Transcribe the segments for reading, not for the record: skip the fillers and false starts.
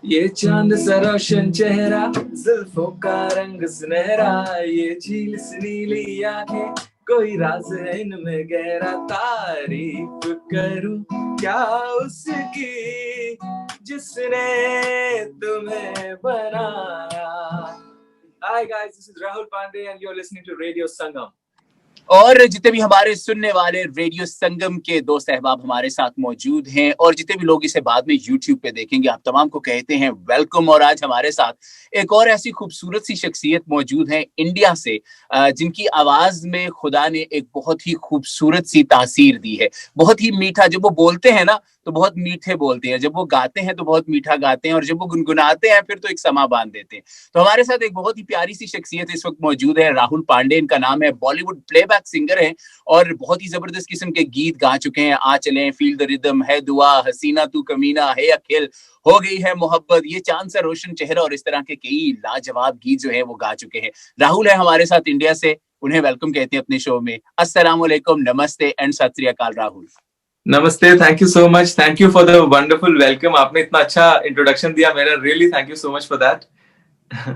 ये चांद सा रोशन चेहरा, जुल्फों का रंग सुनहरा, ये झील सी नीली आंखें, कोई राज है इनमें गहरा। तारीफ करूं क्या उसकी जिसने तुम्हें बनाया। Hi guys, this is Rahul Pandey and you're listening to Radio Sangam. और जितने भी हमारे सुनने वाले रेडियो संगम के दोस्त अहबाब हमारे साथ मौजूद हैं और जितने भी लोग इसे बाद में यूट्यूब पे देखेंगे, आप तमाम को कहते हैं वेलकम। और आज हमारे साथ एक और ऐसी खूबसूरत सी शख्सियत मौजूद है इंडिया से, जिनकी आवाज में खुदा ने एक बहुत ही खूबसूरत सी तासीर दी है। बहुत ही मीठा, जब वो बोलते हैं ना तो बहुत मीठे बोलते हैं, जब वो गाते हैं तो बहुत मीठा गाते हैं, और जब वो गुनगुनाते हैं फिर तो एक समा बांध देते हैं। तो हमारे साथ एक बहुत ही प्यारी सी शख्सियत इस वक्त मौजूद है, राहुल पांडे इनका नाम है। बॉलीवुड प्लेबैक सिंगर हैं और बहुत ही जबरदस्त किस्म के गीत गा चुके हैं। आ चलें, फील द रिदम, है दुआ, हसीना तू कमीना, है अखिल, हो गई है मोहब्बत, ये चांद सा रोशन चेहरा, और इस तरह के कई लाजवाब गीत जो है वो गा चुके हैं। राहुल है हमारे साथ इंडिया से, उन्हें वेलकम कहते हैं अपने शो में। अस्सलाम वालेकुम, नमस्ते एंड सत श्री अकाल राहुल। नमस्ते, thank you so much, thank you for the wonderful welcome. आपने इतना अच्छा इंट्रोडक्शन दिया मेरा, really thank you so much for that.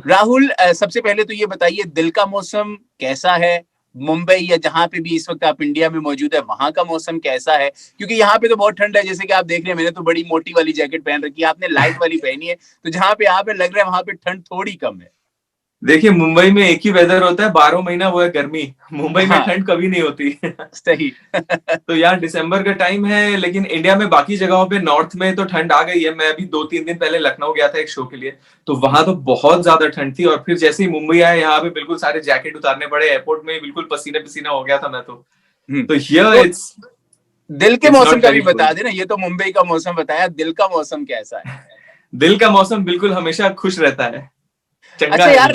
Rahul, सबसे पहले तो ये बताइए, दिल का मौसम कैसा है? मुंबई या जहां पे भी इस वक्त आप इंडिया में मौजूद है, वहां का मौसम कैसा है? क्योंकि यहाँ पे तो बहुत ठंड है, जैसे कि आप देख रहे हैं, मैंने तो बड़ी मोटी वाली जैकेट पहन रखी है, आपने लाइट वाली पहनी है, तो जहां पे आप लग रहा है वहां पे ठंड थोड़ी कम है। देखिए, मुंबई में एक ही वेदर होता है 12 महीना, वो है गर्मी। मुंबई में ठंड कभी नहीं होती। सही। तो यहाँ दिसंबर का टाइम है, लेकिन इंडिया में बाकी जगहों पे नॉर्थ में तो ठंड आ गई है। मैं अभी 2-3 दिन पहले लखनऊ गया था एक शो के लिए, तो वहां तो बहुत ज्यादा ठंड थी। और फिर जैसे ही मुंबई आया, यहाँ पे बिल्कुल सारे जैकेट उतारने पड़े। एयरपोर्ट में बिल्कुल पसीना पसीना हो गया था मैं तो हियर इट्स। दिल के मौसम का भी बता देना, ये तो मुंबई का मौसम बताया, दिल का मौसम कैसा है? दिल का मौसम बिल्कुल हमेशा खुश रहता है। अच्छा यार,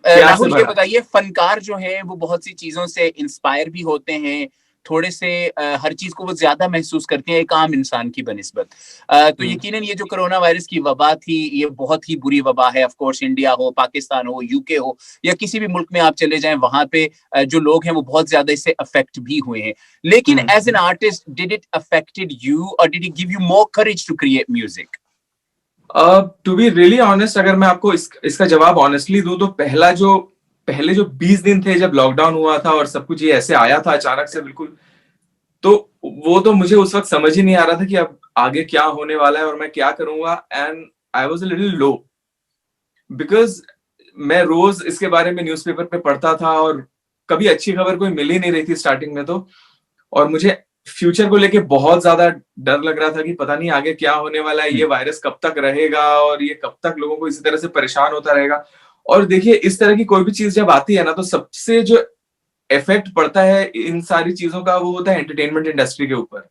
राहुल ये बताइए, फनकार जो है वो बहुत सी चीजों से इंस्पायर भी होते हैं, थोड़े से हर चीज को वो ज्यादा महसूस करते हैं एक आम इंसान की बनिस्बत। तो यकीनन ये जो कोरोना वायरस की वबा थी, ये बहुत ही बुरी वबा है। ऑफ कोर्स इंडिया हो, पाकिस्तान हो, यूके हो, या किसी भी मुल्क में आप चले जाएं, वहां पे जो लोग हैं वो बहुत ज्यादा इससे अफेक्ट भी हुए हैं। लेकिन as an artist, did it affected you और did it give you more courage to create music? To be really honest, अगर मैं आपको इसका जवाब ऑनेस्टली दूं, तो पहले जो 20 दिन थे जब लॉकडाउन हुआ था और सब कुछ ये ऐसे आया था अचानक से बिल्कुल, तो वो तो मुझे उस वक्त समझ ही नहीं आ रहा था कि अब आगे क्या होने वाला है और मैं क्या करूंगा। And I was a little low, because मैं रोज इसके बारे में न्यूज़पेपर पे पढ़ता था और कभी अच्छी खबर कोई मिल ही नहीं रही थी स्टार्टिंग में तो। और मुझे फ्यूचर को लेके बहुत ज्यादा डर लग रहा था कि पता नहीं आगे क्या होने वाला है, ये वायरस कब तक रहेगा और ये कब तक लोगों को इसी तरह से परेशान होता रहेगा। और देखिए, इस तरह की कोई भी चीज जब आती है ना, तो सबसे जो इफेक्ट पड़ता है इन सारी चीजों का, वो होता है एंटरटेनमेंट इंडस्ट्री के ऊपर।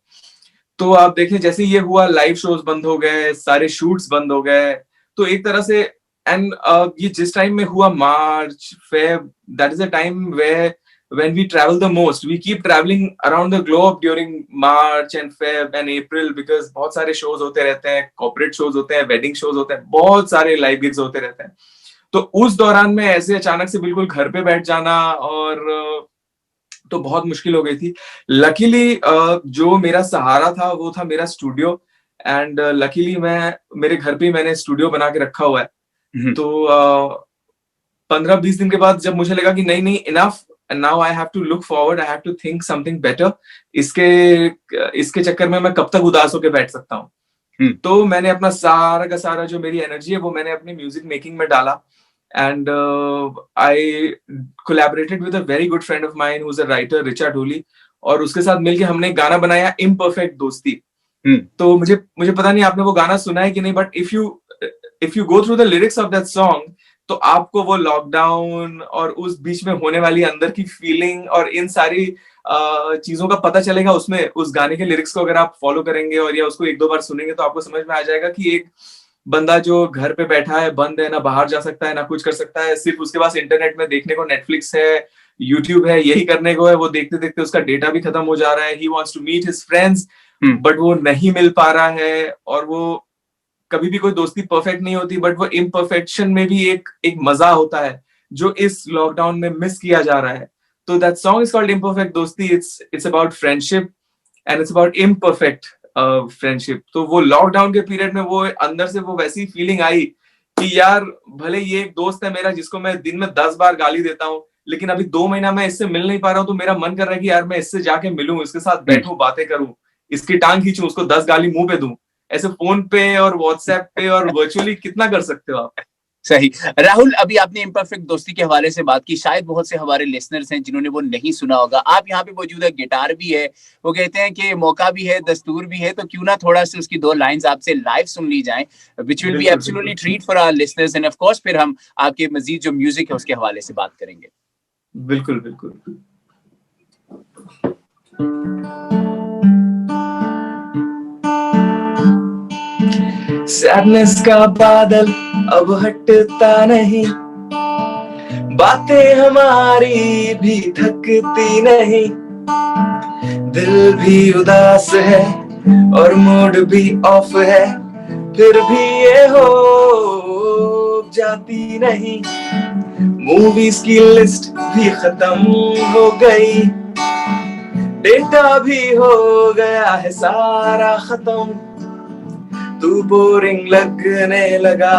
तो आप देखें, जैसे ये हुआ, लाइव शोज बंद हो गए, सारे शूट्स बंद हो गए, तो एक तरह से एंड ये जिस टाइम में हुआ, March Feb, that is a time where when we travel the most, we keep traveling around the globe during March and Feb and April, because बहुत सारे shows होते रहते हैं, corporate shows होते हैं, wedding shows होते हैं, बहुत सारे live gigs होते रहते हैं। तो उस दौरान में ऐसे अचानक से बिल्कुल घर पे बैठ जाना, और तो बहुत मुश्किल हो गई थी। लकीली जो मेरा सहारा था वो था मेरा स्टूडियो, एंड लकीली मेरे घर पे मैंने स्टूडियो बना के रखा हुआ है। तो 15-20 दिन के बाद जब मुझे लगा कि नहीं, enough, and now I have to look forward, I have to think something better, इसके चक्कर में मैं कब तक उदास होकर बैठ सकता हूँ। तो मैंने अपना सारा का सारा जो मेरी एनर्जी है वो मैंने अपनी म्यूजिक मेकिंग में डाला, and I collaborated with a very good friend of mine who is a writer, Richa Dholi, और उसके साथ मिलके हमने एक गाना बनाया, इम्परफेक्ट दोस्ती। तो मुझे पता नहीं आपने वो गाना सुना है कि नहीं, but if you go through the lyrics of that song, तो आपको वो लॉकडाउन और उस बीच में होने वाली अंदर की फीलिंग और इन सारी चीजों का पता चलेगा उसमें। उस गाने के लिरिक्स को अगर आप फॉलो करेंगे और या उसको 1-2 बार सुनेंगे, तो आपको समझ में आ जाएगा कि एक बंदा जो घर पे बैठा है, बंद है, ना बाहर जा सकता है, ना कुछ कर सकता है, सिर्फ उसके पास इंटरनेट में देखने को नेटफ्लिक्स है, यूट्यूब है, यही करने को है। वो देखते देखते उसका डेटा भी खत्म हो जा रहा है। He wants to meet his friends, but वो नहीं मिल पा रहा है। और वो कभी भी कोई दोस्ती परफेक्ट नहीं होती, बट वो इम्परफेक्शन में भी एक मजा होता है जो इस लॉकडाउन में मिस किया जा रहा है। तो that song is called imperfect Dosti. It's about friendship and it's about imperfect friendship. तो वो लॉकडाउन के पीरियड में वो अंदर से वो वैसी फीलिंग आई कि यार भले ये एक दोस्त है मेरा जिसको मैं दिन में 10 बार गाली देता हूँ, लेकिन अभी 2 महीना मैं इससे मिल नहीं पा रहा हूँ, तो मेरा मन कर रहा है कि यार मैं इससे जाके मिलूं, इसके साथ बैठूं, बातें करूं, इसकी टांग खींचूं, उसको 10 गाली मुंह पे दूं। ऐसे फोन पे और व्हाट्सएप पे और वर्चुअली कितना कर सकते हो आप। सही। राहुल, अभी आपने इम्परफेक्ट दोस्ती के हवाले से बात की, शायद बहुत से हमारे लिसनर्स हैं जिन्होंने वो नहीं सुना होगा। आप यहाँ पे मौजूद है, गिटार भी है, वो कहते हैं कि मौका भी है, दस्तूर भी है, तो क्यों ना थोड़ा सा उसकी 2 लाइंस आपसे लाइव सुन ली जाएं, विच विल बी बिल्कुल एब्सोल्युटली बिल्कुल treat for our listeners, and of course फिर हम आपके मजीद जो म्यूजिक है उसके हवाले से बात करेंगे। बिल्कुल बिल्कुल। सैडनेस का बादल अब हटता नहीं, बातें हमारी भी थकती नहीं, दिल भी उदास है और मूड भी ऑफ है, फिर भी ये हो जाती नहीं। मूवीज की लिस्ट भी खत्म हो गई, डेटा भी हो गया है सारा खत्म, तू बोरिंग लगने लगा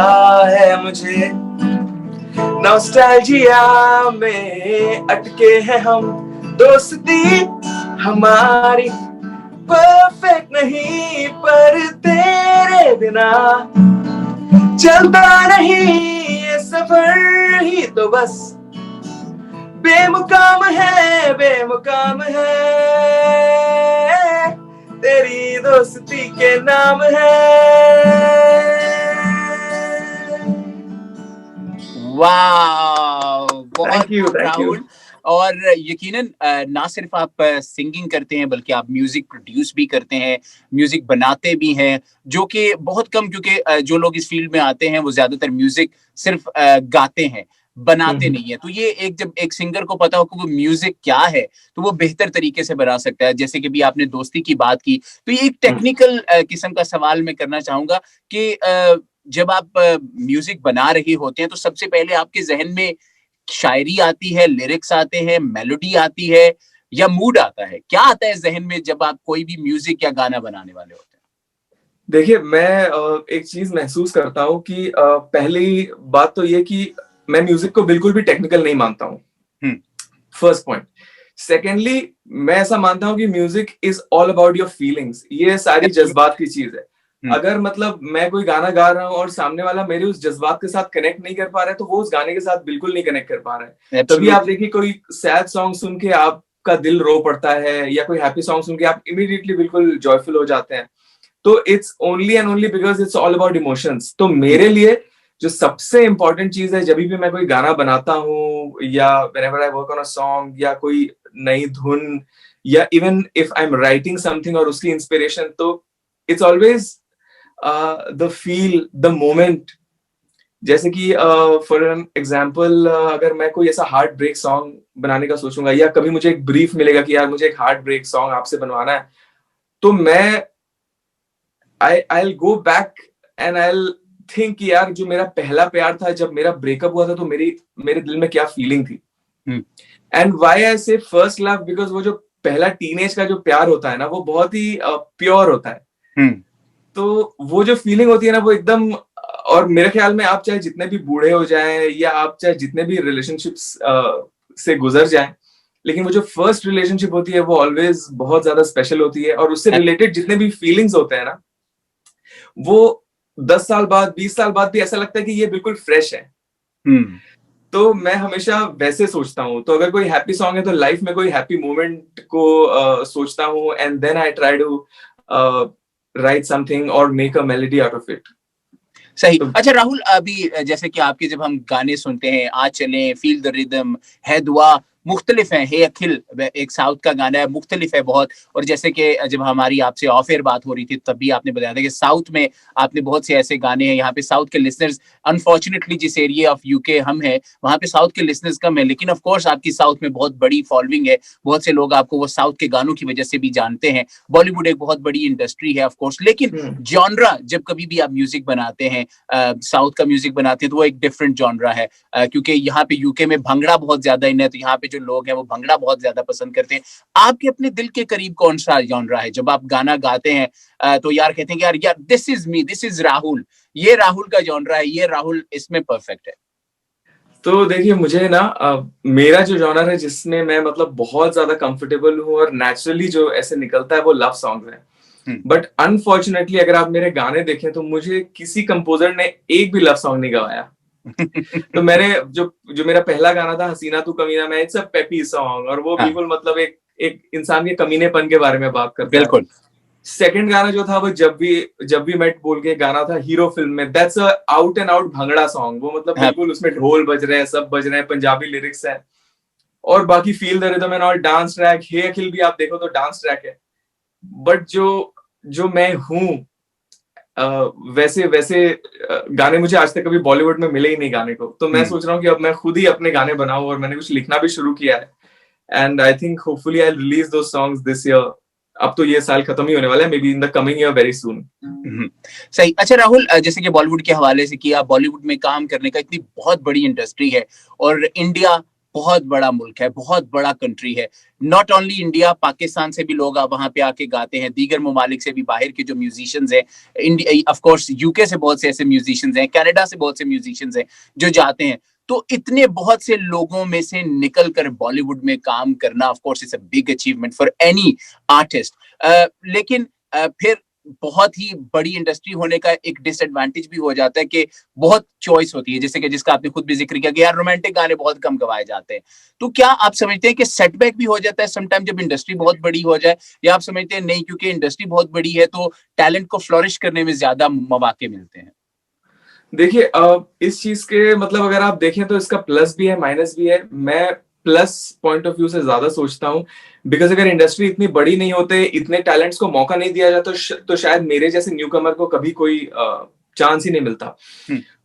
है मुझे, नॉस्टैल्जिया में अटके हैं हम, दोस्ती हमारी परफेक्ट नहीं पर तेरे बिना चलता नहीं ये सफर ही तो बस बेमुकाम है, बेमुकाम है, तेरी दोस्ती के नाम है। वाह, बहुत थैंक यू खूब थैंक यू। राहुल। और यकीनन ना सिर्फ आप सिंगिंग करते हैं बल्कि आप म्यूजिक प्रोड्यूस भी करते हैं, म्यूजिक बनाते भी हैं, जो कि बहुत कम, क्योंकि जो लोग इस फील्ड में आते हैं वो ज्यादातर म्यूजिक सिर्फ गाते हैं, बनाते नहीं है। तो ये एक, जब एक सिंगर को पता हो कि वो म्यूजिक क्या है तो वो बेहतर तरीके से बना सकता है। जैसे कि भी आपने दोस्ती की बात की, तो ये एक टेक्निकल किस्म का सवाल मैं करना चाहूंगा कि जब आप म्यूजिक बना रहे होते हैं तो सबसे पहले आपके जहन में शायरी आती है, लिरिक्स आते हैं, मेलोडी आती है, या मूड आता है? क्या आता है जहन में जब आप कोई भी म्यूजिक या गाना बनाने वाले होते हैं? देखिए मैं एक चीज महसूस करता हूँ कि पहली बात तो ये कि मैं म्यूजिक को बिल्कुल भी टेक्निकल नहीं मानता हूँ, फर्स्ट पॉइंट। सेकेंडली मैं ऐसा मानता हूँ कि music is all about your feelings, ये सारी जज्बात की चीज है। अगर मतलब मैं कोई गाना गा रहा हूँ और सामने वाला मेरे उस जज्बात के साथ कनेक्ट नहीं कर पा रहा है तो वो उस गाने के साथ बिल्कुल नहीं कनेक्ट कर पा रहा है। तभी आप देखिए कोई सैड सॉन्ग सुन के आपका दिल रो पड़ता है, या कोई हैप्पी सॉन्ग सुन के आप इमीडिएटली बिल्कुल जॉयफुल हो जाते हैं। तो it's only and only because it's all about emotions. तो मेरे लिए जो सबसे इंपॉर्टेंट चीज है जब भी मैं कोई गाना बनाता हूँ, या whenever I work on a song, या कोई नई धुन, या even if I am writing something और उसकी इंस्पिरेशन, तो it's always the feel, the moment. जैसे कि फॉर एन एग्जाम्पल अगर मैं कोई ऐसा हार्ट ब्रेक सॉन्ग बनाने का सोचूंगा, या कभी मुझे एक ब्रीफ मिलेगा कि यार मुझे एक हार्ट ब्रेक सॉन्ग आपसे बनवाना है, तो मैं I'll go back and I'll think कि यार जो मेरा पहला प्यार था, जब मेरा ब्रेकअप हुआ था, तो मेरे दिल में क्या फीलिंग थी। एंड व्हाई आई से फर्स्ट लव, बिकॉज वो जो पहला टीनेज का जो प्यार होता है ना, वो बहुत ही प्योर होता है। तो वो जो फीलिंग होती है ना, वो एकदम, और मेरे ख्याल में आप चाहे जितने भी बूढ़े हो जाएं, या आप चाहे जितने भी रिलेशनशिप्स से गुजर जाएं, लेकिन वो जो फर्स्ट रिलेशनशिप होती है वो ऑलवेज बहुत ज्यादा स्पेशल होती है। और उससे रिलेटेड जितने भी फीलिंग्स होते हैं ना, वो 10 साल बाद, 20 साल बाद भी ऐसा लगता है कि ये बिल्कुल फ्रेश है। तो मैं हमेशा वैसे सोचता हूँ। तो अगर कोई हैप्पी सॉन्ग है तो लाइफ में कोई हैप्पी मोमेंट को सोचता हूँ, and then I try to write something और make a melody out of it. सही। अच्छा राहुल, अभी जैसे कि आपके जब हम गाने सुनते हैं, आ चलें, फील द रिदम, है दुआ, मुख्तलिफ हैं, हे अखिल एक साउथ का गाना है, मुख्तलिफ है बहुत। और जैसे कि जब हमारी आपसे ऑफ एयर बात हो रही थी तब भी आपने बताया था कि साउथ में आपने बहुत से ऐसे गाने हैं। यहाँ पे साउथ के लिसनर्स, अनफॉर्चुनेटली जिस एरिया ऑफ यूके हम हैं वहां पे साउथ के लिसनर्स कम है, लेकिन ऑफ कोर्स आपकी साउथ में बहुत बड़ी फॉलोइंग है, बहुत से लोग आपको वो साउथ के गानों की वजह से भी जानते हैं। बॉलीवुड एक बहुत बड़ी इंडस्ट्री है ऑफ कोर्स, लेकिन जॉनरा जब कभी भी आप म्यूजिक बनाते हैं, साउथ का म्यूजिक बनाते हैं, तो वो एक डिफरेंट जॉनरा है, क्योंकि यहाँ पे यूके में भंगड़ा बहुत ज्यादा इन है, तो यहाँ पे जो जो लोग हैं वो भंगड़ा बहुत ज्यादा पसंद करते हैं। आपके अपने दिल के करीब कौन सा जॉनरा है? जब आप गाना गाते हैं तो यार कहते हैं कि यार यार this is me, this is Rahul, ये राहुल का जॉनरा है, ये राहुल इसमें परफेक्ट है। तो देखिए मुझे ना मेरा जो जॉनर है जिसमें मैं मतलब बहुत ज्यादा कंफर्टेबल हूँ और नेचुरली जो ऐसे निकलता है वो लव सॉन्ग्स है। बट अनफॉर्चुनेटली अगर आप मेरे गाने देखें तो मुझे किसी कंपोजर ने एक भी लव सॉन्ग नहीं गवाया। तो मैंने जो जो मेरा पहला गाना था हसीना तू कमीना में, इट्स अ पेपी सॉन्ग और वो बिल्कुल मतलब एक एक इंसान के कमीनेपन के बारे में बात करता है। सेकंड गाना जो था वो जब भी मेट बोल के गाना था हीरो फिल्म में, that's a out and out bhangra song. वो मतलब बिल्कुल उसमें ढोल बज रहे हैं, सब बज रहे हैं, पंजाबी लिरिक्स है और बाकी feel the rhythm and all dance track. Hey Akhil भी आप देखो तो डांस ट्रैक है। बट जो जो मैं हूँ वैसे वैसे गाने मुझे आज तक कभी बॉलीवुड में मिले ही नहीं गाने को। तो मैं सोच रहा हूँ कि अब मैं खुद ही अपने गाने बनाऊं और मैंने कुछ लिखना भी शुरू किया है। And I think hopefully I release those songs this year. अब तो ये साल खत्म ही होने वाला है, may be in the coming year very soon. सही। अच्छा राहुल, जैसे कि बॉलीवुड के हवाले से किया, बॉलीवुड में काम करने का इतनी बहुत बड़ी इंडस्ट्री है और इंडिया बहुत बड़ा मुल्क है, बहुत बड़ा कंट्री है। नॉट ओनली इंडिया, पाकिस्तान से भी लोग वहां पे आके गाते हैं, दीगर ममालिक से भी बाहर के जो म्यूजिशियंस हैं, इंडिया ऑफ कोर्स यूके से बहुत से ऐसे म्यूजिशियंस हैं, कनाडा से बहुत से म्यूजिशियंस हैं जो जाते हैं। तो इतने बहुत से लोगों में से निकल कर बॉलीवुड में काम करना of course is a big achievement for any artist. लेकिन फिर बहुत ही बड़ी इंडस्ट्री होने का एक डिसएडवांटेज भी हो जाता है कि बहुत चॉइस होती है, जैसे कि जिसका आपने खुद भी जिक्र किया कि यार रोमांटिक गाने बहुत कम गवाए जाते हैं। तो क्या आप समझते हैं कि सेटबैक भी हो जाता है समटाइम जब इंडस्ट्री बहुत बड़ी हो जाए, या आप समझते हैं नहीं क्योंकि इंडस्ट्री बहुत बड़ी है तो टैलेंट को फ्लोरिश करने में ज्यादा मौके मिलते हैं? देखिए इस चीज के मतलब अगर आप देखें तो इसका प्लस भी है माइनस भी है। मैं प्लस पॉइंट ऑफ व्यू से ज्यादा सोचता हूँ, बिकॉज अगर इंडस्ट्री इतनी बड़ी नहीं होते, इतने टैलेंट्स को मौका नहीं दिया जाता तो शायद मेरे जैसे न्यू कमर को कभी कोई चांस ही नहीं मिलता।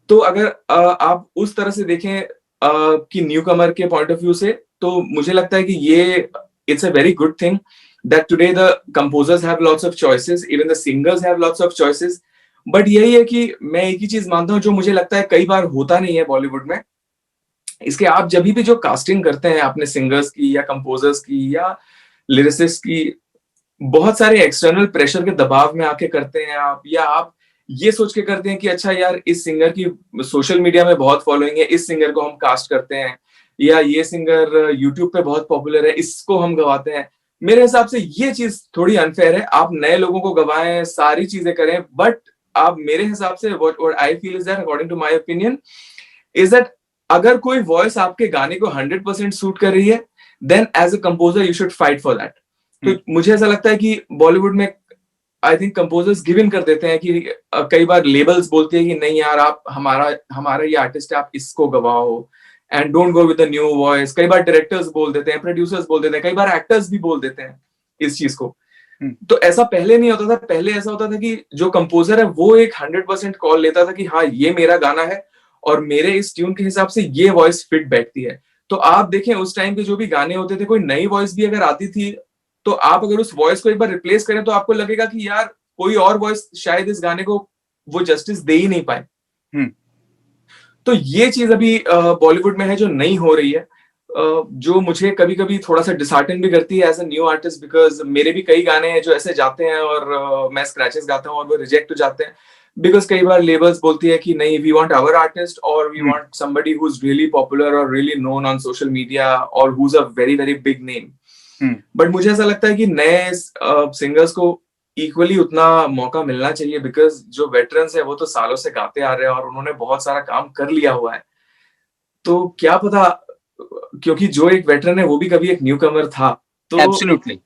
तो अगर आप उस तरह से देखें कि न्यू कमर के पॉइंट ऑफ व्यू से, तो मुझे लगता है कि ये it's a very good thing that today the composers have lots of choices, even the singers have lots of choices. But यही है कि मैं एक ही चीज मानता हूँ जो मुझे लगता है कई बार होता नहीं है बॉलीवुड में, इसके आप जब भी जो कास्टिंग करते हैं अपने सिंगर्स की या कंपोजर्स की या लिरिसिस्ट की, बहुत सारे एक्सटर्नल प्रेशर के दबाव में आके करते हैं आप, या आप ये सोच के करते हैं कि अच्छा यार इस सिंगर की सोशल मीडिया में बहुत फॉलोइंग है, इस सिंगर को हम कास्ट करते हैं, या ये सिंगर यूट्यूब पे बहुत पॉपुलर है, इसको हम गवाते हैं। मेरे हिसाब से ये चीज थोड़ी अनफेयर है। आप नए लोगों को गवाएं, सारी चीजें करें, बट आप मेरे हिसाब से what I feel is that according to my opinion is that अगर कोई वॉइस आपके गाने को 100% सूट कर रही है, then as a composer you should fight for that. तो मुझे ऐसा लगता है कि बॉलीवुड में I think composers give in कर देते हैं कि कई बार लेबल्स बोलते हैं कि नहीं यार आप हमारा हमारा ये आर्टिस्ट है, आप इसको गवाओ and don't go with the new voice. कई बार डायरेक्टर्स बोल देते हैं, प्रोड्यूसर्स बोल देते हैं, कई बार एक्टर्स भी बोल देते हैं इस चीज को। तो ऐसा पहले नहीं होता था। पहले ऐसा होता था कि जो कंपोजर है वो एक 100% कॉल लेता था कि हाँ ये मेरा गाना है और मेरे इस ट्यून के हिसाब से ये वॉइस फिट बैठती है। तो आप देखें उस टाइम के जो भी गाने होते थे, कोई नई वॉइस भी अगर आती थी तो आप अगर उस वॉइस को एक बार रिप्लेस करें तो आपको लगेगा कि यार कोई और वॉइस शायद इस गाने को वो जस्टिस दे ही नहीं पाए। तो ये चीज अभी बॉलीवुड में है जो नहीं हो रही है, जो मुझे कभी कभी थोड़ा सा डिसहार्टन भी करती है as a new artist, because मेरे भी कई गाने हैं जो ऐसे जाते हैं और मैं स्क्रैचेस गाता हूँ और वो रिजेक्ट हो जाते हैं, बिकॉज कई बार लेबल्स बोलती है कि नहीं वी वांट आवर आर्टिस्ट और we want somebody who is really popular और really known on social media और who is a very very big name. But मुझे ऐसा लगता है कि नए सिंगर्स को इक्वली उतना मौका मिलना चाहिए, बिकॉज जो वेटरन्स है वो तो सालों से गाते आ रहे हैं और उन्होंने बहुत सारा काम कर लिया हुआ है। तो क्या पता, क्योंकि जो एक वेटरन है वो भी कभी एक न्यू कमर था, तो एब्सोल्युटली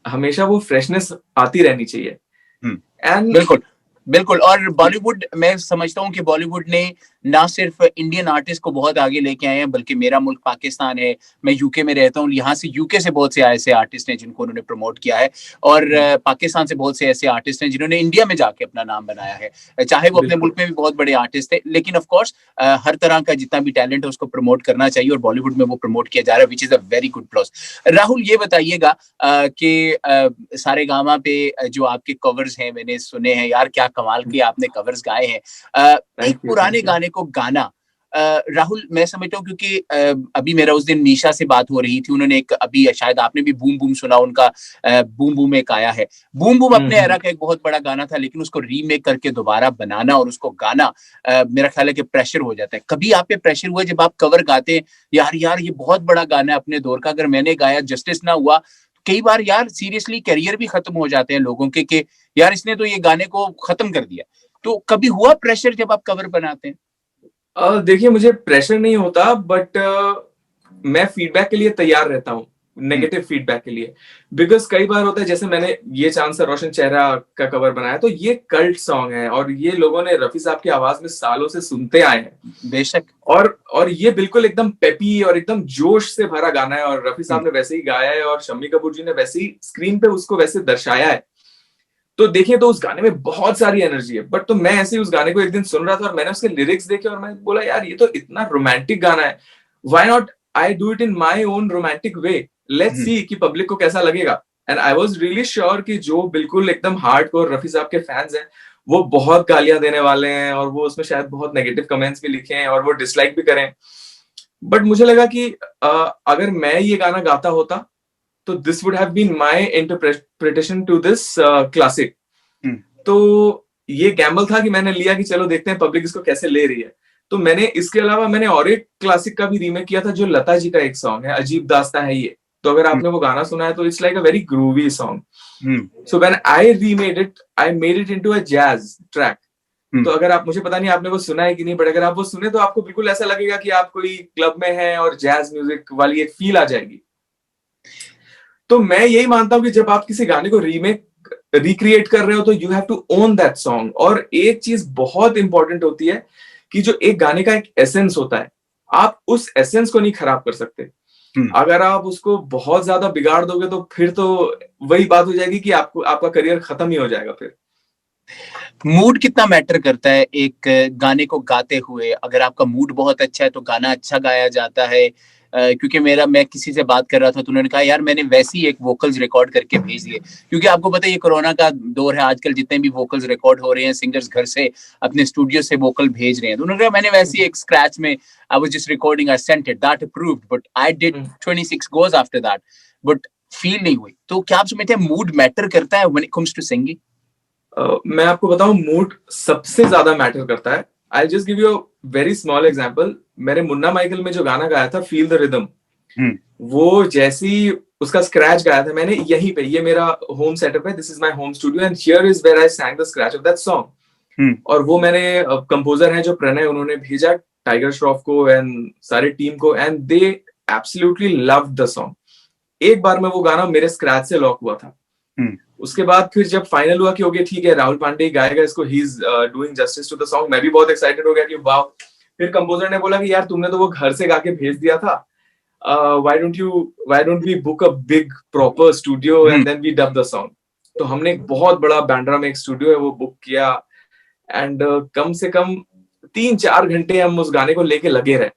हमेशा वो फ्रेशनेस आती रहनी चाहिए। एंड बिल्कुल बिल्कुल। और बॉलीवुड, मैं समझता हूँ कि बॉलीवुड ने ना सिर्फ इंडियन आर्टिस्ट को बहुत आगे लेके आए हैं, बल्कि मेरा मुल्क पाकिस्तान है, मैं यूके में रहता हूँ, यहाँ से यूके से बहुत से ऐसे आर्टिस्ट हैं जिनको उन्होंने प्रमोट किया है, और पाकिस्तान से बहुत से ऐसे आर्टिस्ट हैं जिन्होंने इंडिया में जाके अपना नाम बनाया है, चाहे वो अपने मुल्क में भी बहुत बड़े आर्टिस्ट थे। लेकिन ऑफ कोर्स हर तरह का जितना भी टैलेंट है उसको प्रमोट करना चाहिए, और बॉलीवुड में वो प्रमोट किया जा रहा है, which is a very good plus. Rahul ये बताइएगा कि सारेगामा पे जो आपके कवर्स हैं मैंने सुने हैं, यार क्या कमाल के आपने कवर्स गाए हैं। एक पुराने गाने को गाना राहुल, मैं समझता हूँ क्योंकि अभी मेरा उस दिन मीशा से बात हो रही थी, उन्होंने एक अभी शायद आपने भी बूम बूम सुना, उनका बूम बूम एक आया है। बूम बूम अपने एरा का एक बहुत बड़ा गाना था, लेकिन उसको रीमेक करके दोबारा बनाना और उसको गाना मेरा ख्याल है कि प्रेशर हो जाता है। कभी आप पे प्रेशर हुआ जब आप कवर गाते हैं, यार ये बहुत बड़ा गाना है अपने दौर का, अगर मैंने गाया जस्टिस ना हुआ, कई बार यार सीरियसली करियर भी खत्म हो जाते हैं लोगों के, कि यार इसने तो ये गाने को खत्म कर दिया। तो कभी हुआ प्रेशर जब आप कवर बनाते हैं? देखिए, मुझे प्रेशर नहीं होता, बट मैं फीडबैक के लिए तैयार रहता हूँ, नेगेटिव फीडबैक के लिए। बिकॉज कई बार होता है, जैसे मैंने ये चांद सा रोशन चेहरा का कवर बनाया, तो ये कल्ट सॉन्ग है और ये लोगों ने रफी साहब की आवाज में सालों से सुनते आए हैं। बेशक। और ये बिल्कुल एकदम पेपी और एकदम जोश से भरा गाना है, और रफी साहब ने वैसे ही गाया है और शम्मी कपूर जी ने वैसे ही स्क्रीन पे उसको वैसे दर्शाया है। तो देखिए, तो उस गाने में बहुत सारी एनर्जी है। बट तो मैं ऐसे ही उस गाने को एक दिन सुन रहा था और मैंने उसके लिरिक्स देखे और मैं बोला, यार ये तो इतना रोमांटिक गाना है, why not I do it in my own romantic way, let's see कि पब्लिक को कैसा लगेगा। And I was really sure कि जो बिल्कुल एकदम हार्डकोर रफी साहब के फैंस हैं, वो बहुत गालियां देने वाले हैं और वो उसमें शायद बहुत नेगेटिव कमेंट्स भी लिखे हैं और वो डिसलाइक भी करें। बट मुझे लगा कि अगर मैं ये गाना गाता होता तो this would have been my interpretation to this classic. तो ये गैम्बल था कि मैंने लिया कि चलो देखते हैं पब्लिक इसको कैसे ले रही है। तो मैंने इसके अलावा मैंने और एक क्लासिक का भी रीमेक किया था, जो लता जी का एक सॉन्ग है, अजीब दास्तां है ये। तो अगर आपने वो गाना सुना है तो it's like a very groovy song. So when I remade it, I made it into a jazz track. तो अगर आप, मुझे पता नहीं आपने वो सुना है कि नहीं, बट अगर आप वो सुने तो आपको बिल्कुल ऐसा लगेगा कि आप कोई क्लब में हैं और जैज म्यूजिक वाली एक फील आ जाएगी। तो मैं यही मानता हूँ कि जब आप किसी गाने को रिक्रिएट कर रहे हो तो you have to own that song. और एक चीज बहुत इंपॉर्टेंट होती है कि जो एक गाने का एक एसेंस होता है, आप उस एसेंस को नहीं खराब कर सकते। अगर आप उसको बहुत ज्यादा बिगाड़ दोगे तो फिर तो वही बात हो जाएगी कि आपको आपका करियर खत्म ही हो जाएगा फिर। मूड कितना मैटर करता है एक गाने को गाते हुए? अगर आपका मूड बहुत अच्छा है तो गाना अच्छा गाया जाता है। क्योंकि मैं किसी से बात कर रहा था तो उन्होंने कहा, यार मैंने वैसी एक वोकल्स रिकॉर्ड करके भेज दिए, क्योंकि आपको पता है ये कोरोना का दौर है, आजकल जितने भी वोकल्स रिकॉर्ड हो रहे हैं, सिंगर्स घर से अपने स्टूडियो से वोकल भेज रहे हैं। तो उन्होंने कहा, मैंने वैसी एक स्क्रैच में, I was just recording, I sent it, that approved, but I did 26 goes after that, but feel नहीं हुई। तो क्या आप समझते हैं मूड मैटर करता है when it comes to singing? मैं आपको बताऊं, मूड सबसे ज्यादा मैटर करता है। I just give you a very small example. मैंने मुन्ना माइकल में जो गाना गाया था, फील द रिदम, वो जैसी उसका स्क्रैच गाया था मैंने यहीं पे, ये मेरा होम सेटअप है, this is my home studio and here is where I sang the scratch of that song. और वो मैंने कंपोजर हैं जो प्रणय, उन्होंने भेजा टाइगर श्रॉफ को एंड सारी टीम को, and they absolutely loved the song. एक बार में वो गाना मेरे स्क्रैच से लॉक हुआ था। उसके बाद फिर जब फाइनल हुआ कि ओके ठीक है, राहुल पांडे गाएगा इसको, he is doing justice to the song, मैं भी बहुत एक्साइटेड हो गया कि वाह। फिर कंपोजर ने बोला कि यार तुमने तो वो घर से गा के भेज दिया था, why don't we book a big proper studio and then we dub the song। तो हमने एक बहुत बड़ा बैंड्रा में एक स्टूडियो है वो बुक किया, एंड कम से कम 3-4 घंटे हम उस गाने को लेके लगे रहे।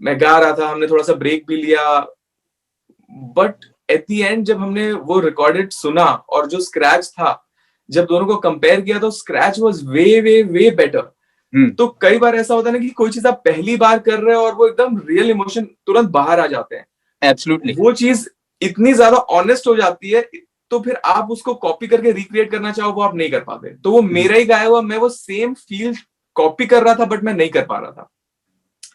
मैं गा रहा था, हमने थोड़ा सा ब्रेक भी लिया, बट एट द एंड जब हमने वो रिकॉर्डेड सुना और जो स्क्रैच था, जब दोनों को कंपेयर किया तो scratch was way way way better. तो कई बार ऐसा होता है ना कि कोई चीज आप पहली बार कर रहे हो और वो एकदम रियल इमोशन तुरंत बाहर आ जाते हैं। एब्सोल्युटली। वो चीज इतनी ज्यादा ऑनेस्ट हो जाती है, तो फिर आप उसको कॉपी करके रिक्रिएट करना चाहो वो आप नहीं कर पाते। तो वो मेरा ही गाया हुआ, मैं वो सेम फील कॉपी कर रहा था बट मैं नहीं कर पा रहा था।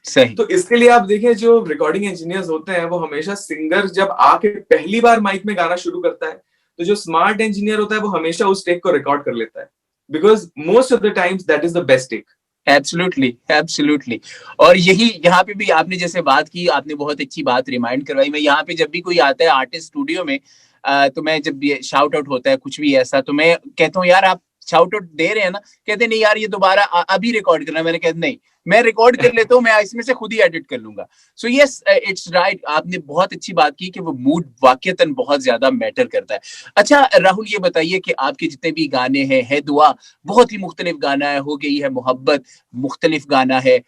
सही। तो इसके लिए आप देखें, जो रिकॉर्डिंग इंजीनियर्स होते हैं वो हमेशा, सिंगर जब आके पहली बार माइक में गाना शुरू करता है तो जो स्मार्ट इंजीनियर होता है वो हमेशा उस टेक को रिकॉर्ड कर लेता है, because most of the times that is the best take. Absolutely, absolutely. और यही यहाँ पे भी आपने जैसे बात की, आपने बहुत अच्छी बात रिमाइंड करवाई। मैं यहाँ पे जब भी कोई आता है आर्टिस्ट स्टूडियो में, तो मैं जब भी शाउट आउट होता है कुछ भी ऐसा, तो मैं कहता हूँ, यार आप शाउट आउट दे रहे हैं ना? कहते नहीं यार, ये दोबारा अभी रिकॉर्ड करना है। मैंने कहा नहीं, मैं रिकॉर्ड कर लेता हूँ, मैं इसमें से खुद ही एडिट कर लूंगा। सो यस, इट्स राइट, आपने बहुत अच्छी बात की कि वो मूड वाकईतन बहुत ज्यादा मैटर करता है। अच्छा राहुल, ये बताइए कि आपके जितने भी गाने हैं, है दुआ बहुत ही मुख्तलिफ गाना है, हो गई है मोहब्बत मुख्तलिफ गाना है,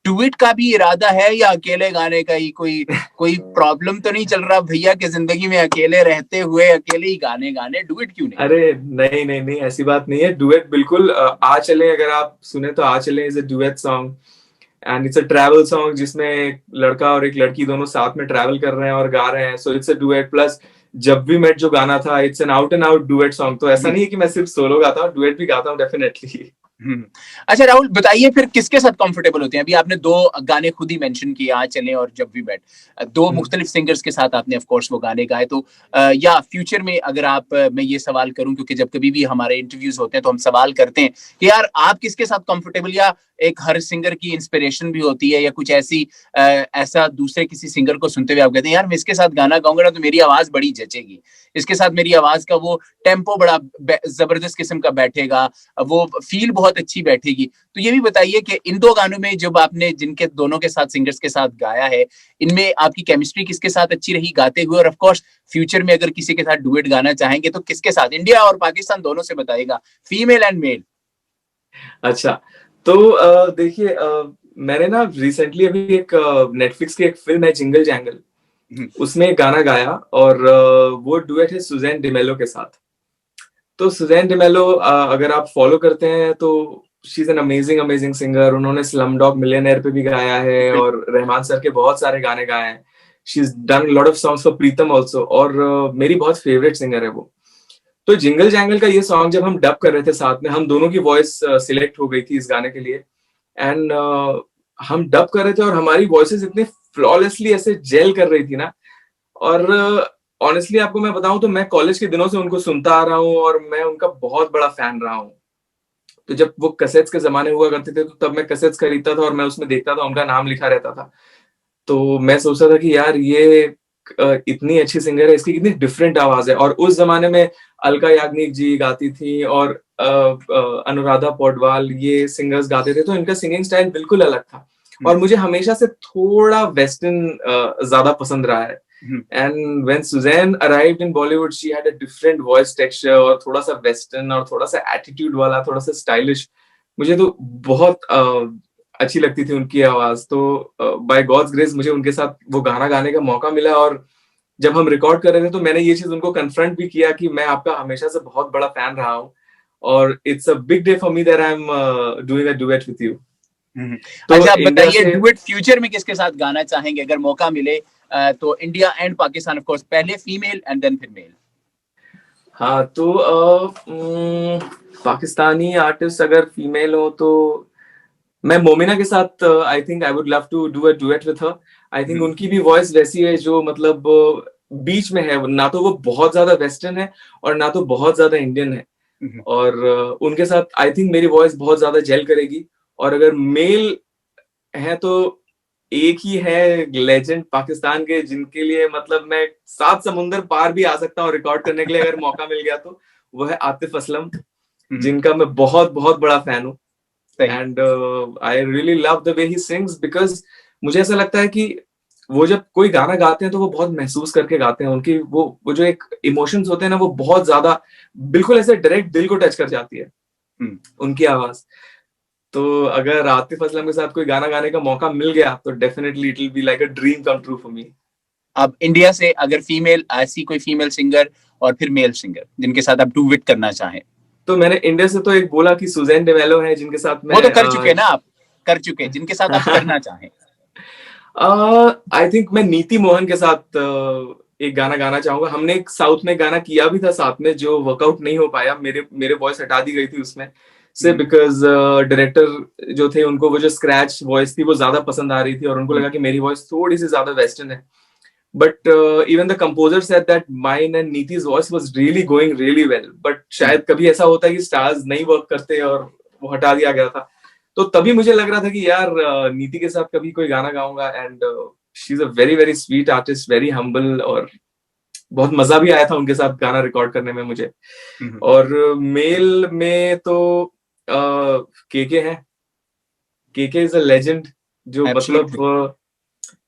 डुएट का भी इरादा है या अकेले गाने का ही? कोई प्रॉब्लम तो नहीं चल रहा भैया कि जिंदगी में अकेले रहते हुए अकेले ही गाने गाने, डुएट क्यों नहीं? अरे नहीं नहीं नहीं, ऐसी बात नहीं है। डुएट बिल्कुल आ चले, अगर आप सुने तो आ चले is a duet song. And it's a travel song जिसमें एक लड़का और एक लड़की दोनों साथ में ट्रैवल कर रहे हैं और गा रहे हैं, so it's a duet. Plus जब भी मेट जो गाना था, it's an out and out duet song. तो ऐसा नहीं है कि मैं सिर्फ सोलो गाता हूँ, डुएट भी गाता हूँ डेफिनेटली। हम्म। अच्छा राहुल, बताइए फिर किसके साथ कंफर्टेबल होते हैं? अभी आपने दो गाने खुद ही मेंशन किए, आ चले और जब वी मेट, दो मुख्तलिफ सिंगर्स के साथ आपने ऑफ कोर्स वो गाने गाए। तो या फ्यूचर में अगर आप, मैं ये सवाल करूं, क्योंकि जब कभी भी हमारे इंटरव्यूज होते हैं तो हम सवाल करते हैं कि यार आप किसके साथ कंफर्टेबल, या एक हर सिंगर की इंस्पिरेशन भी होती है, या कुछ ऐसी ऐसा दूसरे किसी सिंगर को सुनते हुए आप कहते हैं यार मैं इसके साथ गाना गाऊंगा ना तो मेरी आवाज बड़ी जचेगी, इसके साथ मेरी आवाज का वो टेम्पो बड़ा जबरदस्त किस्म का बैठेगा, वो फील बहुत अच्छी बैठेगी। तो ये भी बताइए कि इन दो गानों में जब आपने जिनके दोनों के साथ सिंगर्स के साथ गाया है, इनमें आपकी केमिस्ट्री किसके साथ अच्छी रही गाते हुए? और ऑफ कोर्स फ्यूचर में अगर किसी के साथ डुएट गाना चाहेंगे तो किसके साथ? इंडिया और पाकिस्तान दोनों से बताइएगा, फीमेल एंड मेल। अच्छा, तो देखिए, मैंने ना रिसेंटली अभी एक नेटफ्लिक्स की एक फिल्म है जिंगल जैंगल, उसमें एक गाना गाया, और वो डुएट है सुजैन डिमेलो के साथ। तो सुजैन डिमेलो, अगर आप फॉलो करते हैं तो she is an amazing amazing singer. उन्होंने स्लम डॉग मिलियनेयर पे भी गाया है और रहमान सर के बहुत सारे गाने गाए हैं। She is done lot of songs for Pritam also, और मेरी बहुत फेवरेट सिंगर है वो। तो जिंगल जैंगल का ये सॉन्ग जब हम डब कर रहे थे साथ में, हम दोनों की वॉइस सिलेक्ट हो गई थी इस गाने के लिए। एंड हम डब कर रहे थे और हमारी वॉइसेस इतने फ्लॉलेसली ऐसे जेल कर रही थी ना। और ऑनेस्टली आपको मैं बताऊं तो मैं कॉलेज के दिनों से उनको सुनता आ रहा हूँ और मैं उनका बहुत बड़ा फैन रहा हूँ। तो जब वो कैसेट्स के जमाने हुआ करते थे तो तब मैं कैसेट्स खरीदता था और मैं उसमें देखता था, उनका नाम लिखा रहता था। तो मैं सोचता था कि यार ये इतनी अच्छी सिंगर है, इसकी कितनी डिफरेंट आवाज है। और उस जमाने में अलका याग्निक जी गाती थी और अनुराधा पौडवाल, ये सिंगर्स गाते थे, तो इनका सिंगिंग स्टाइल बिल्कुल अलग था। और मुझे हमेशा से थोड़ा वेस्टर्न ज्यादा पसंद रहा है। And when Suzanne arrived in Bollywood, she had a different voice texture, और थोड़ा सा वेस्टर्न और थोड़ा सा एटीट्यूड वाला, थोड़ा सा स्टाइलिश। मुझे तो बहुत अच्छी लगती थी उनकी आवाज। तो बाय गॉड्स ग्रेस मुझे उनके साथ वो गाना गाने का मौका मिला। और जब हम रिकॉर्ड कर रहे थे तो मैंने ये चीज उनको कन्फ्रंट भी किया कि मैं आपका हमेशा से बहुत बड़ा फैन रहा हूँ, और it's a big day for me that I am doing a duet with you. तो अच्छा आप इंडिया बताइए, से, डुएट फ्यूचर में किसके साथ गाना चाहेंगे अगर मौका मिले? तो India and Pakistan of course, पहले फीमेल एंड देन फिर मेल। हाँ तो पाकिस्तानी आर्टिस्ट अगर फीमेल हो तो मैं मोमिना के साथ, I think I would love to do a duet with her. I think उनकी भी वॉइस वैसी है जो मतलब बीच में है, ना तो वो बहुत ज्यादा वेस्टर्न है और ना तो बहुत ज्यादा इंडियन है। और उनके साथ आई थिंक मेरी वॉइस बहुत ज्यादा जेल करेगी। और अगर मेल है तो एक ही है लेजेंड पाकिस्तान के, जिनके लिए मतलब मैं 7 समुंदर पार भी आ सकता हूँ रिकॉर्ड करने के लिए अगर मौका मिल गया तो। वो है आतिफ असलम, जिनका मैं बहुत बहुत बड़ा फैन हूँ। And I really love the way he sings, because मुझे ऐसा लगता है कि वो जब कोई गाना गाते हैं तो वो बहुत महसूस करके गाते हैं। उनकी वो जो एक इमोशंस होते हैं ना, वो बहुत ज्यादा बिल्कुल ऐसे डायरेक्ट दिल को टच कर जाती है उनकी आवाज। तो अगर आतिफ असलम के साथ कोई गाना गाने का मौका मिल गया तो definitely it will be like a dream come true for me. अब इंडिया से अगर फीमेल, ऐसी कोई फीमेल सिंगर और फिर मेल सिंगर जिनके साथ आप डुएट करना चाहें? तो मैंने इंडिया से तो एक बोला कि सुजैन डिमेलो है जिनके साथ वो मैं तो कर चुके ना आप, कर चुके, जिनके साथ आप करना चाहें। आई थिंक मैं नीति मोहन के साथ एक गाना गाना चाहूंगा। हमने एक साउथ में गाना किया भी था साथ में जो वर्कआउट नहीं हो पाया, मेरे मेरे वॉइस हटा दी गई थी उसमें से, बिकॉज डायरेक्टर जो थे उनको वो जो स्क्रैच वॉइस थी वो ज्यादा पसंद आ रही थी और उनको लगा कि मेरी वॉइस थोड़ी सी ज्यादा वेस्टर्न है। But even the composer said that mine and Niti's voice was really going really well. But शायद कभी ऐसा होता है कि स्टार्स नहीं वर्क करते और वो हटा दिया गया था। तो तभी मुझे लग रहा था कि यार नीति के साथ कभी कोई गाना गाऊंगा। And she is a very very sweet artist, very humble, और बहुत मजा भी आया था उनके साथ गाना रिकॉर्ड करने में मुझे। और मेल में तो केके है। केके इज अ लेजेंड, जो मतलब एब्सोल्युटली।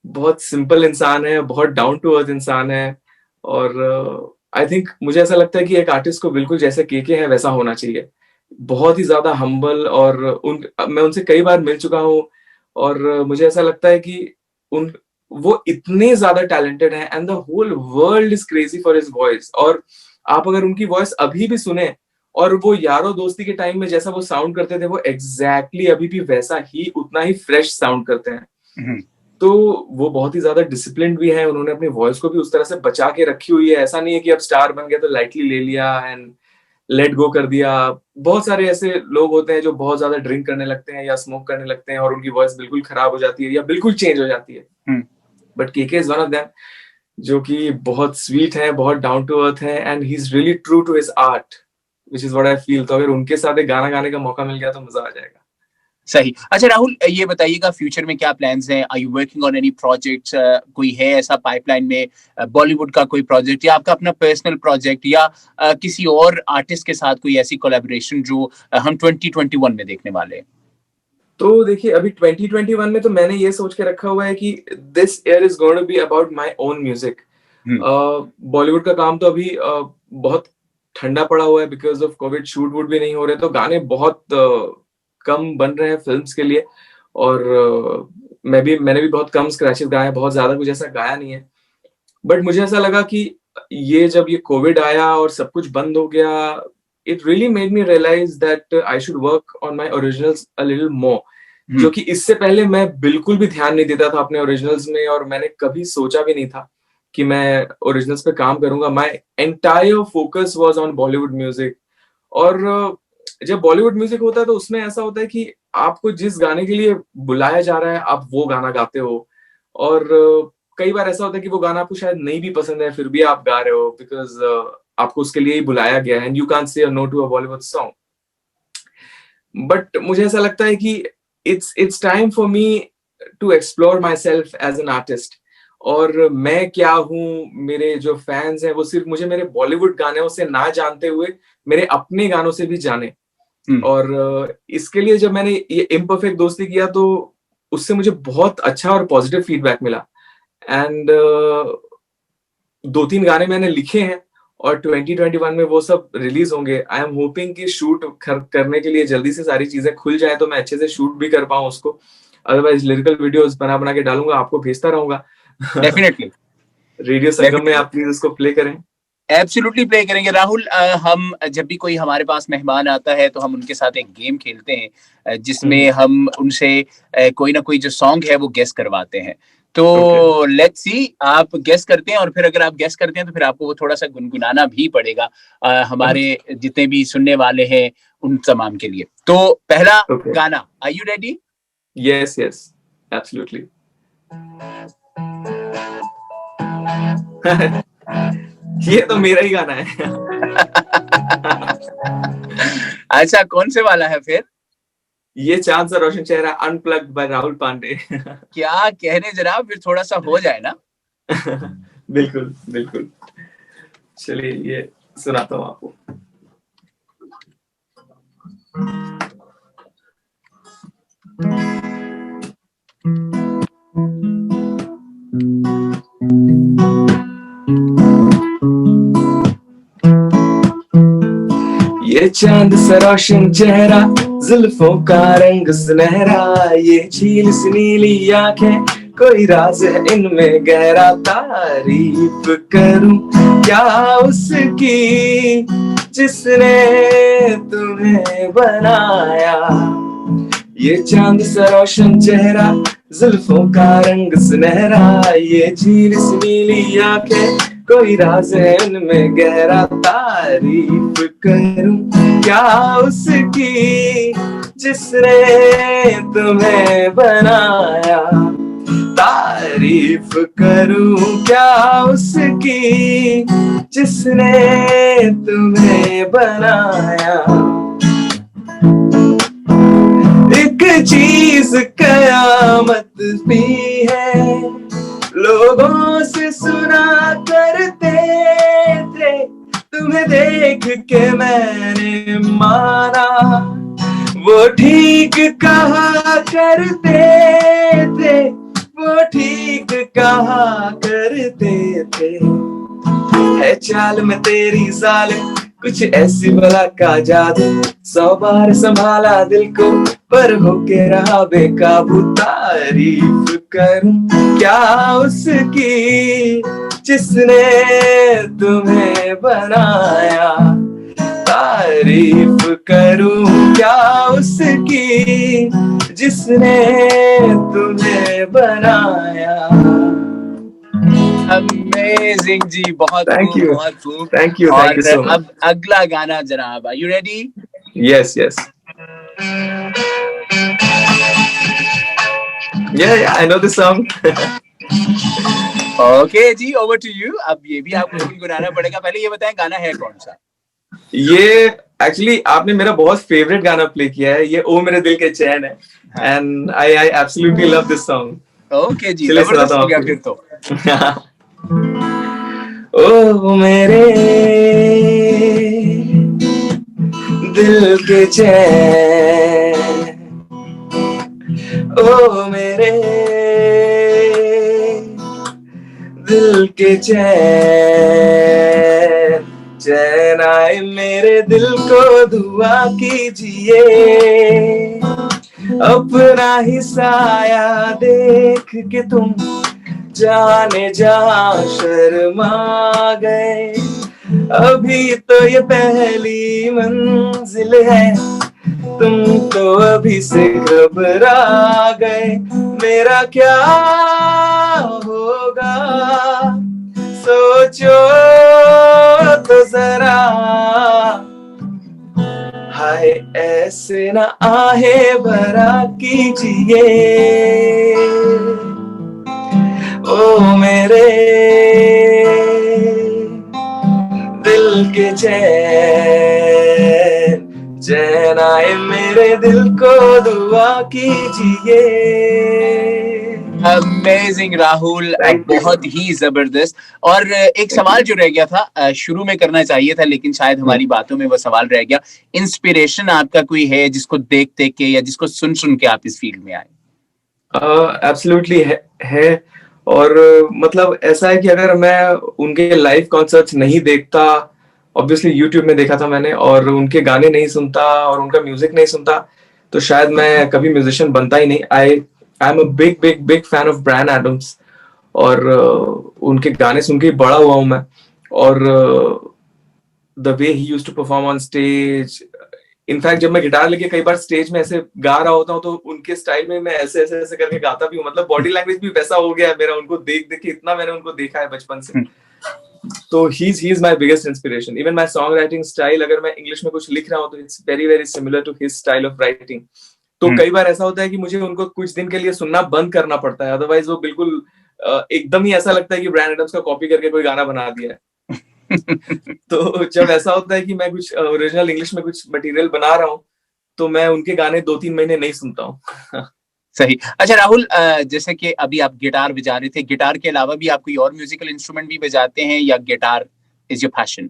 बहुत सिंपल इंसान है, बहुत डाउन टू अर्थ इंसान है। और आई थिंक मुझे ऐसा लगता है कि एक आर्टिस्ट को बिल्कुल जैसे केके है वैसा होना चाहिए। बहुत ही ज्यादा हम्बल, और मैं उनसे कई बार मिल चुका हूँ। और मुझे ऐसा लगता है कि उन वो इतने ज्यादा टैलेंटेड हैं and the whole world is crazy for his voice. और आप अगर उनकी वॉइस अभी भी सुने और वो यारों दोस्ती के टाइम में जैसा वो साउंड करते थे वो एग्जैक्टली अभी भी वैसा ही उतना ही फ्रेश साउंड करते हैं। तो वो बहुत ही ज्यादा डिसिप्लिन भी है, उन्होंने अपनी वॉइस को भी उस तरह से बचा के रखी हुई है। ऐसा नहीं है कि अब स्टार बन गया तो लाइटली ले लिया एंड लेट गो कर दिया। बहुत सारे ऐसे लोग होते हैं जो बहुत ज्यादा ड्रिंक करने लगते हैं या स्मोक करने लगते हैं और उनकी वॉइस बिल्कुल खराब हो जाती है या बिल्कुल चेंज हो जाती है। But KK is one of them, जो कि बहुत स्वीट है, बहुत डाउन टू अर्थ है and he is really true to his art, which is what I feel. तो अगर उनके साथ एक गाना गाने का मौका मिल गया तो मजा आ जाएगा। सही। अच्छा राहुल, ये बताइएगा फ्यूचर में क्या प्लान्स हैं? Are you working on any projects? कोई है ऐसा पाइपलाइन में, बॉलीवुड का कोई प्रोजेक्ट या आपका अपना पर्सनल प्रोजेक्ट या किसी और आर्टिस्ट के साथ कोई ऐसी कोलैबोरेशन जो हम 2021 में देखने वाले हैं? तो देखिए अभी 2021 में तो मैंने ये सोच के रखा हुआ है कि this year is going to be about my own music. Bollywood का काम तो अभी बहुत ठंडा पड़ा हुआ है बिकॉज ऑफ कोविड, शूट वूट भी नहीं हो रहे, तो गाने बहुत कम बन रहे हैं फिल्म्स के लिए। और मैंने भी बहुत कम स्क्रैचेस गाए हैं, बहुत ज्यादा कुछ ऐसा गाया नहीं है। बट मुझे ऐसा लगा कि जब ये कोविड आया और सब कुछ बंद हो गया, it really made me realise that I should work on my originals a little more, जो कि इससे पहले मैं बिल्कुल भी ध्यान नहीं देता था अपने ओरिजिनल्स में और मैंने कभी सोचा भी नहीं था कि मैं ओरिजिनल्स पे काम करूंगा। My entire focus was on Bollywood music. और जब बॉलीवुड म्यूजिक होता है तो उसमें ऐसा होता है कि आपको जिस गाने के लिए बुलाया जा रहा है आप वो गाना गाते हो। और कई बार ऐसा होता है कि वो गाना आपको शायद नहीं भी पसंद है फिर भी आप गा रहे हो बिकॉज आपको उसके लिए ही बुलाया गया है and you can't say no to a Bollywood song. But मुझे ऐसा लगता है कि it's time for me to explore myself as an artist. और मैं क्या हूँ, मेरे जो फैंस हैं वो सिर्फ मुझे मेरे बॉलीवुड गानों से ना जानते हुए मेरे अपने गानों से भी जाने। और इसके लिए जब मैंने ये इम्परफेक्ट दोस्ती किया तो उससे मुझे बहुत अच्छा और पॉजिटिव फीडबैक मिला। एंड 2-3 गाने मैंने लिखे हैं और 2021 में वो सब रिलीज होंगे। आई एम होपिंग कि शूट करने के लिए जल्दी से सारी चीजें खुल जाए तो मैं अच्छे से शूट भी कर पाऊँ उसको। अदरवाइज लिरिकल वीडियोस बना बना के डालूंगा, आपको भेजता रहूंगा। डेफिनेटली। रेडियो संगम में आप प्लीज उसको प्ले करें। एब्सोल्युटली प्ले करेंगे राहुल। हम जब भी कोई हमारे पास मेहमान आता है तो हम उनके साथ एक गेम खेलते हैं जिसमें हम उनसे कोई ना कोई जो सॉन्ग है वो गेस करवाते हैं। तो लेट्स सी, आप गेस करते हैं और फिर अगर आप गेस करते हैं तो फिर आपको वो थोड़ा सा गुनगुनाना भी पड़ेगा हमारे जितने भी सुनने वाले हैं उन तमाम के लिए। तो पहला गाना, are you ready? Yes yes absolutely. ये तो मेरा ही गाना है। अच्छा, कौन से वाला है फिर? ये चांद सा रोशन चेहरा, अनप्लग्ड बाय राहुल पांडे। क्या कहने जनाब, फिर थोड़ा सा हो जाए ना। बिल्कुल बिल्कुल, चलिए ये सुनाता हूँ आपको। ये चांद सा रोशन चेहरा, जुल्फों का रंग सुनहरा, ये झील सी नीली आंखें, कोई राज है इनमें गहरा। तारीफ करूं क्या उसकी जिसने तुम्हें बनाया। ये चांद सा रोशन चेहरा, जुल्फों का रंग सुनहरा, ये झील सी नीली आंखें, कोई राज है उनमें गहरा। तारीफ करूं क्या उसकी जिसने तुम्हें बनाया। तारीफ करूं क्या उसकी जिसने तुम्हें बनाया। एक चीज कयामत भी है, लोगों से सुना करते थे, तुम्हें देख के मैंने माना। वो ठीक कहा करते थे, वो ठीक कहा करते थे। है चाल में तेरी जालिम कुछ ऐसी बला का जादू, 100 बार संभाला दिल को पर होके रहा बेकाबू। तारीफ करूं क्या उसकी जिसने तुम्हें बनाया। तारीफ करूं क्या उसकी जिसने तुम्हें बनाया। अमेजिंग जी, बहुत थैंक खूब, यू, बहुत खूब। थैंक यू और सो मच। अब अगला गाना जनाब, are you ready? Yes yes, yeah, I know the song. Okay ji, over to you. अब ये भी आपको गुनगुनाना पड़ेगा। पहले ये बताएं गाना है कौन सा? ये एक्चुअली आपने मेरा बहुत फेवरेट गाना प्ले किया है, ये ओ मेरे दिल के चैन है, and I absolutely love this song. Okay जी, चलिए जबरदस्त सुनाता हो हूँ गया आपको। फिर तो। ओ मेरे दिल के चैन, ओ मेरे दिल के चैन, चैन आए मेरे दिल को दुआ कीजिए, अपना ही साया देख के तुम जाने जा शर्मा गए, अभी तो ये पहली मंजिल है, तुम तो अभी से घबरा गए, मेरा क्या होगा सोचो तो जरा, हाय ऐसे ना आहे भरा कीजिए, ओ मेरे दिल के चैन, चैन आए मेरे दिल को दुआ कीजिए। अमेजिंग राहुल, बहुत ही जबरदस्त। और एक सवाल जो रह गया था, शुरू में करना चाहिए था लेकिन शायद हमारी बातों में वो सवाल रह गया। इंस्पिरेशन आपका कोई है जिसको देख देख के या जिसको सुन सुन के आप इस फील्ड में आए? एब्सोल्युटली है। और मतलब ऐसा है कि अगर मैं उनके लाइव कॉन्सर्ट्स नहीं देखता, ऑब्वियसली यूट्यूब में देखा था मैंने, और उनके गाने नहीं सुनता और उनका म्यूजिक नहीं सुनता, तो शायद मैं कभी म्यूजिशियन बनता ही नहीं। I am a big big big fan of Bryan Adams, और उनके गाने सुन के बड़ा हुआ हूं मैं, और the way he used to perform on stage, in fact जब मैं गिटार लेके कई बार स्टेज में ऐसे गा रहा होता हूँ तो उनके स्टाइल में मैं ऐसे ऐसे ऐसे करके गाता भी हूँ, मतलब बॉडी लैंग्वेज भी वैसा हो गया है मेरा, उनको देख देख के इतना मैंने उनको देखा है बचपन से। तो he is my biggest inspiration. Even my song writing style, अगर मैं इंग्लिश में कुछ लिख रहा हूँ तो it's very very similar to his style of writing. तो कई बार ऐसा होता है कि मुझे उनको कुछ दिन के लिए सुनना बंद करना पड़ता है, अदरवाइज वो बिल्कुल एकदम ही ऐसा लगता है कि ब्रायन एडम्स का कॉपी करके कोई गाना बना दिया है। तो जब ऐसा होता है कि मैं कुछ ओरिजिनल इंग्लिश में कुछ मटेरियल बना रहा हूँ, तो मैं उनके गाने 2-3 महीने नहीं सुनता हूँ। सही। अच्छा राहुल, जैसे कि अभी आप गिटार बजा रहे थे, गिटार के अलावा भी आप कोई और म्यूजिकल इंस्ट्रूमेंट भी बजाते हैं या गिटार इज योर पैशन?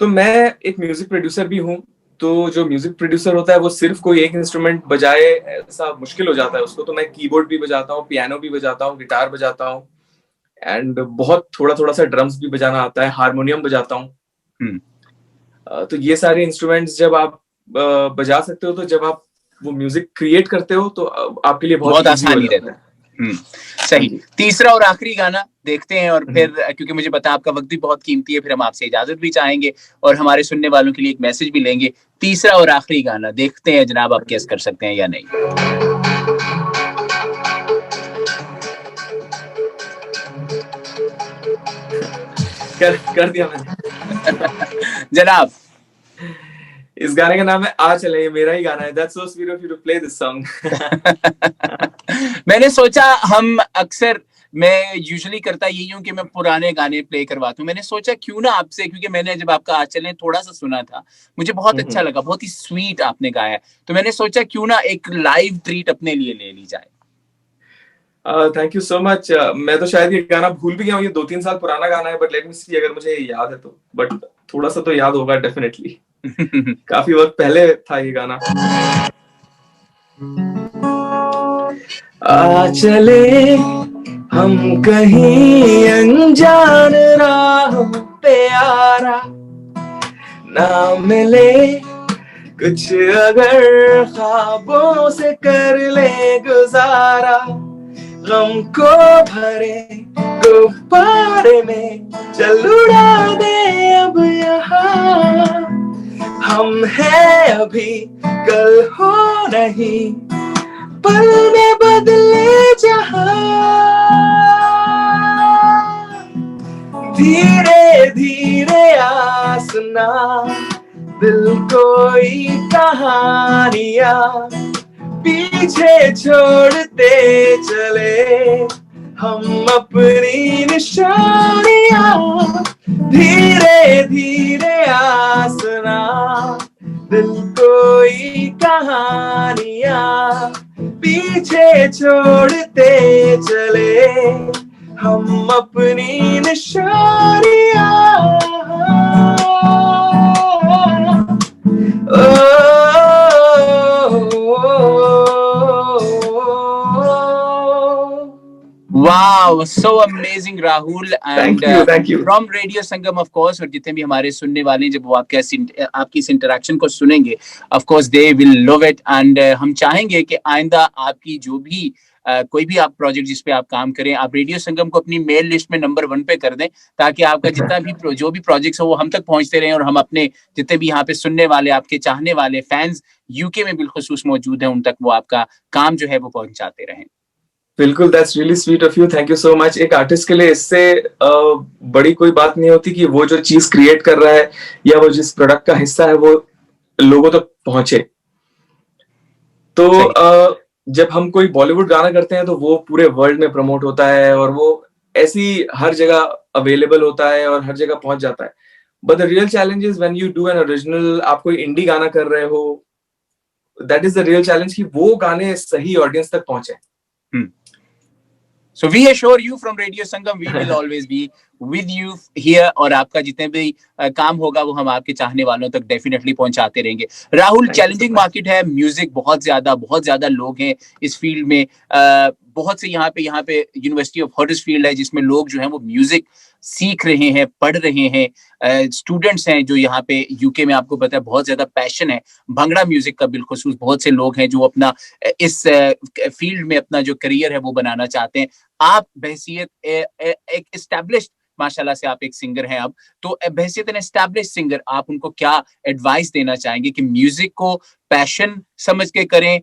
तो मैं एक म्यूजिक प्रोड्यूसर भी हूँ, तो जो म्यूजिक प्रोड्यूसर होता है वो सिर्फ कोई एक इंस्ट्रूमेंट बजाए ऐसा मुश्किल हो जाता है उसको, तो मैं कीबोर्ड भी बजाता हूँ, पियानो भी बजाता हूँ, गिटार बजाता हूँ, एंड बहुत थोड़ा थोड़ा सा ड्रम्स भी बजाना आता है, हारमोनियम बजाता हूँ। तो ये सारे इंस्ट्रूमेंट्स जब आप बजा सकते हो, तो जब आप वो म्यूजिक क्रिएट करते हो तो आपके लिए बहुत इजी हो आसानी जाता रहता है। सही। तीसरा और आखिरी गाना देखते हैं, और फिर क्योंकि मुझे पता है आपका वक्त भी बहुत कीमती है, फिर हम आपसे इजाजत भी चाहेंगे और हमारे सुनने वालों के लिए एक मैसेज भी लेंगे। तीसरा और आखिरी गाना देखते हैं जनाब, आप गेस कर सकते हैं या नहीं? कर दिया मैंने। जनाब, इस गाने का नाम है आ चले, ये मेरा ही गाना है। That's so sweet of you to play this song. मैंने सोचा, हम अक्सर, मैं यूजुअली करता यही हूँ कि मैं पुराने गाने प्ले करवाता हूँ। मैंने सोचा क्यों ना आपसे, क्योंकि मैंने जब आपका आज चले थोड़ा सा सुना था, मुझे बहुत अच्छा लगा, बहुत ही स्वीट आपने गाया, तो मैंने सोचा क्यों ना एक लाइव ट्रीट अपने लिए ले ली जाए। Thank you so much. मैं तो शायद ये गाना भूल भी गया हूँ, ये 2-3 साल पुराना गाना है, बट लेट मी सी अगर मुझे याद है तो, बट थोड़ा सा तो याद होगा डेफिनेटली। काफी वक्त पहले था ये गाना। आ चले हम कहीं अनजान राहों पे यारा, ना मिले कुछ अगर ख्वाबों से कर ले गुजारा, गम को भरे गुब्बारे में चल उड़ा दे अब यहाँ, हम हैं अभी कल हो नहीं, पल में बदले जहां, धीरे धीरे आसना दिल कोई कहानियां पीछे छोड़ते चले हम अपनी निशानियां, धीरे धीरे आसना दिल कोई कहानियां पीछे छोड़ते चले हम अपनी निशानियां। Wow, so amazing, Rahul. And thank you. From Radio Sangam, of course, और जितने भी हमारे सुनने वाले हैं, जब वो आपकी इस इंटरेक्शन को सुनेंगे, of course they will love it. And हम चाहेंगे कि आइंदा आपकी जो भी कोई भी आप प्रोजेक्ट जिस पे आप काम करें, आप रेडियो संगम को अपनी मेल लिस्ट में नंबर 1 पे कर दें, ताकि आपका जितना भी जो भी प्रोजेक्ट्स हो वो हम तक पहुंचते रहें, और हम अपने जितने भी यहाँ पे सुनने वाले, आपके चाहने वाले फैंस यूके में बिलखुसूस मौजूद हैं, उन तक वो आपका काम जो है वो पहुंचाते रहें। बिल्कुल, that's really sweet of you, thank you so much. एक आर्टिस्ट के लिए इससे बड़ी कोई बात नहीं होती कि वो जो चीज क्रिएट कर रहा है या वो जिस प्रोडक्ट का हिस्सा है वो लोगों तक पहुंचे। तो जब हम कोई बॉलीवुड गाना करते हैं तो वो पूरे वर्ल्ड में प्रमोट होता है और वो ऐसी हर जगह अवेलेबल होता है और हर जगह पहुंच जाता है। But the real challenge is when you do an original, आप कोई इंडी गाना कर रहे हो, that is the real challenge कि वो गाने सही ऑडियंस तक पहुंचे। So we assure you from Radio Sangam, we will always be with you here, और आपका जितने भी काम होगा वो हम आपके चाहने वालों तक डेफिनेटली पहुंचाते रहेंगे। राहुल, चैलेंजिंग मार्केट है, म्यूजिक बहुत ज्यादा लोग हैं इस फील्ड में, बहुत से यहाँ पे यूनिवर्सिटी ऑफ हडर्सफील्ड है जिसमें लोग जो हैं वो म्यूजिक सीख रहे हैं, पढ़ रहे हैं, स्टूडेंट्स हैं जो यहाँ पे यूके में, आपको पता है बहुत ज्यादा पैशन है भंगड़ा म्यूजिक का बिलखुसूस, बहुत से लोग हैं जो अपना इस फील्ड में अपना जो करियर है वो बनाना चाहते हैं। आप बहैसियत एक एस्टैब्लिश्ड, माशाल्लाह से आप एक सिंगर हैं अब, तो बहैसियत एन एस्टैब्लिश्ड सिंगर, आप उनको क्या एडवाइस देना चाहेंगे कि म्यूजिक को पैशन समझ के करें